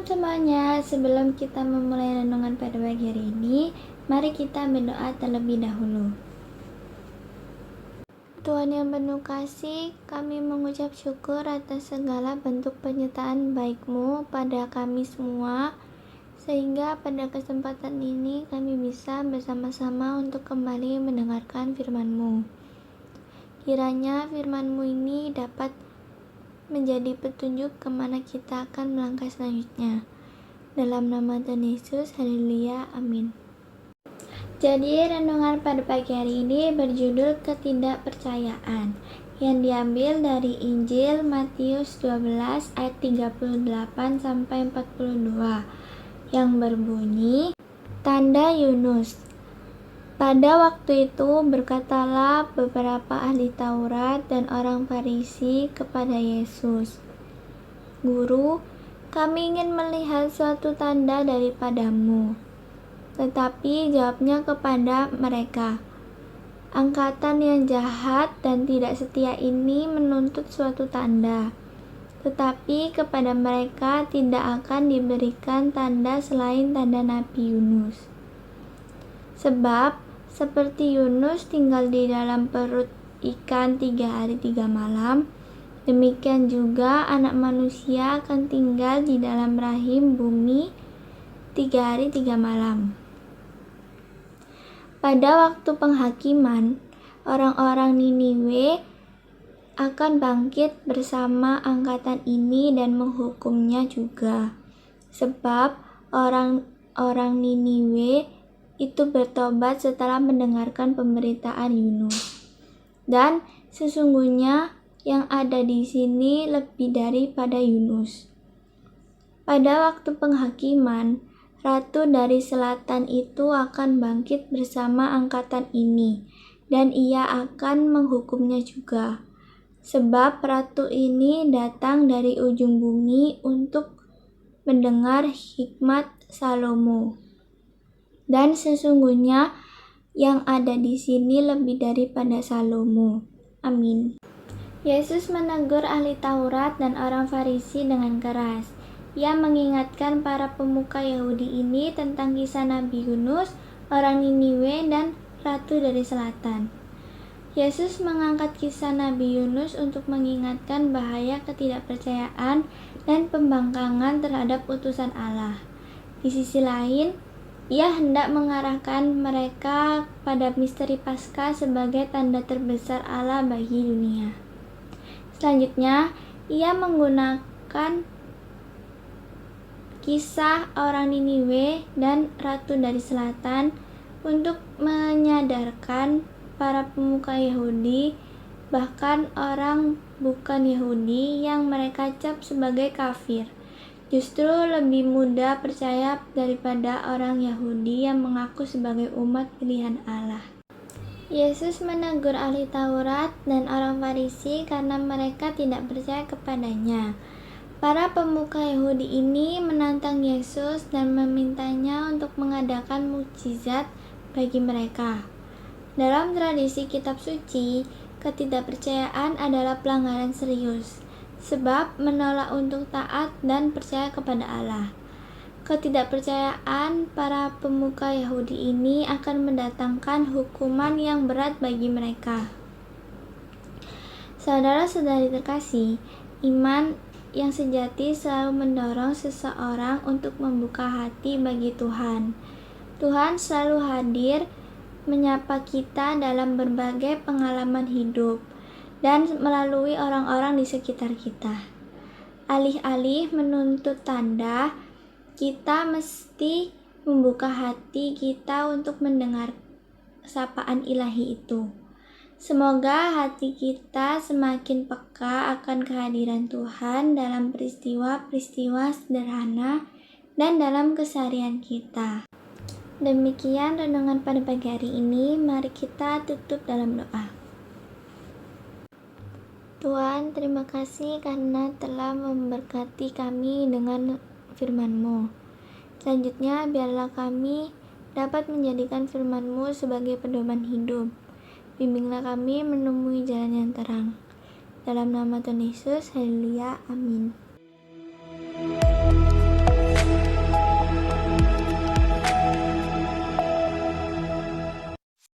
Semuanya, sebelum kita memulai renungan pada pagi hari ini, mari kita berdoa terlebih dahulu. Tuhan yang penuh kasih, kami mengucap syukur atas segala bentuk penyertaan baik-Mu pada kami semua, sehingga pada kesempatan ini kami bisa bersama-sama untuk kembali mendengarkan firman-Mu. Kiranya firman-Mu ini dapat menjadi petunjuk kemana kita akan melangkah selanjutnya. Dalam nama Tuhan Yesus, haleluya, amin. Jadi renungan pada pagi hari ini berjudul ketidakpercayaan, yang diambil dari Injil Matius 12 ayat 38 sampai 42, yang berbunyi, tanda Yunus. Pada waktu itu berkatalah beberapa ahli Taurat dan orang Farisi kepada Yesus, "Guru, kami ingin melihat suatu tanda daripadamu." Tetapi jawabnya kepada mereka, "Angkatan yang jahat dan tidak setia ini menuntut suatu tanda, tetapi kepada mereka tidak akan diberikan tanda selain tanda Nabi Yunus. Sebab seperti Yunus tinggal di dalam perut ikan 3 hari 3 malam, demikian juga Anak Manusia akan tinggal di dalam rahim bumi 3 hari 3 malam. Pada waktu penghakiman, orang-orang Niniwe akan bangkit bersama angkatan ini dan menghukumnya juga. Sebab orang-orang Niniwe itu bertobat setelah mendengarkan pemberitaan Yunus. Dan sesungguhnya yang ada di sini lebih daripada Yunus." Pada waktu penghakiman, ratu dari selatan itu akan bangkit bersama angkatan ini, dan ia akan menghukumnya juga. Sebab ratu ini datang dari ujung bumi untuk mendengar hikmat Salomo. Dan sesungguhnya yang ada di sini lebih daripada Salomo. Amin. Yesus menegur ahli Taurat dan orang Farisi dengan keras. Ia mengingatkan para pemuka Yahudi ini tentang kisah Nabi Yunus, orang Niniwe, dan ratu dari selatan. Yesus mengangkat kisah Nabi Yunus untuk mengingatkan bahaya ketidakpercayaan dan pembangkangan terhadap utusan Allah. Di sisi lain, ia hendak mengarahkan mereka pada misteri Paskah sebagai tanda terbesar Allah bagi dunia. Selanjutnya, ia menggunakan kisah orang Niniwe dan ratu dari selatan untuk menyadarkan para pemuka Yahudi, bahkan orang bukan Yahudi yang mereka cap sebagai kafir, justru lebih mudah percaya daripada orang Yahudi yang mengaku sebagai umat pilihan Allah. Yesus menegur ahli Taurat dan orang Farisi karena mereka tidak percaya kepadanya. Para pemuka Yahudi ini menantang Yesus dan memintanya untuk mengadakan mukjizat bagi mereka. Dalam tradisi kitab suci, ketidakpercayaan adalah pelanggaran serius, sebab menolak untuk taat dan percaya kepada Allah. Ketidakpercayaan para pemuka Yahudi ini akan mendatangkan hukuman yang berat bagi mereka. Saudara-saudari terkasih, iman yang sejati selalu mendorong seseorang untuk membuka hati bagi Tuhan. Tuhan selalu hadir menyapa kita dalam berbagai pengalaman hidup dan melalui orang-orang di sekitar kita. Alih-alih menuntut tanda, kita mesti membuka hati kita untuk mendengar sapaan ilahi itu. Semoga hati kita semakin peka akan kehadiran Tuhan dalam peristiwa-peristiwa sederhana dan dalam keseharian kita. Demikian renungan pada pagi hari ini. Mari kita tutup dalam doa. Tuhan, terima kasih karena telah memberkati kami dengan firman-Mu. Selanjutnya, biarlah kami dapat menjadikan firman-Mu sebagai pedoman hidup. Bimbinglah kami menemui jalan yang terang. Dalam nama Tuhan Yesus, haleluya, amin.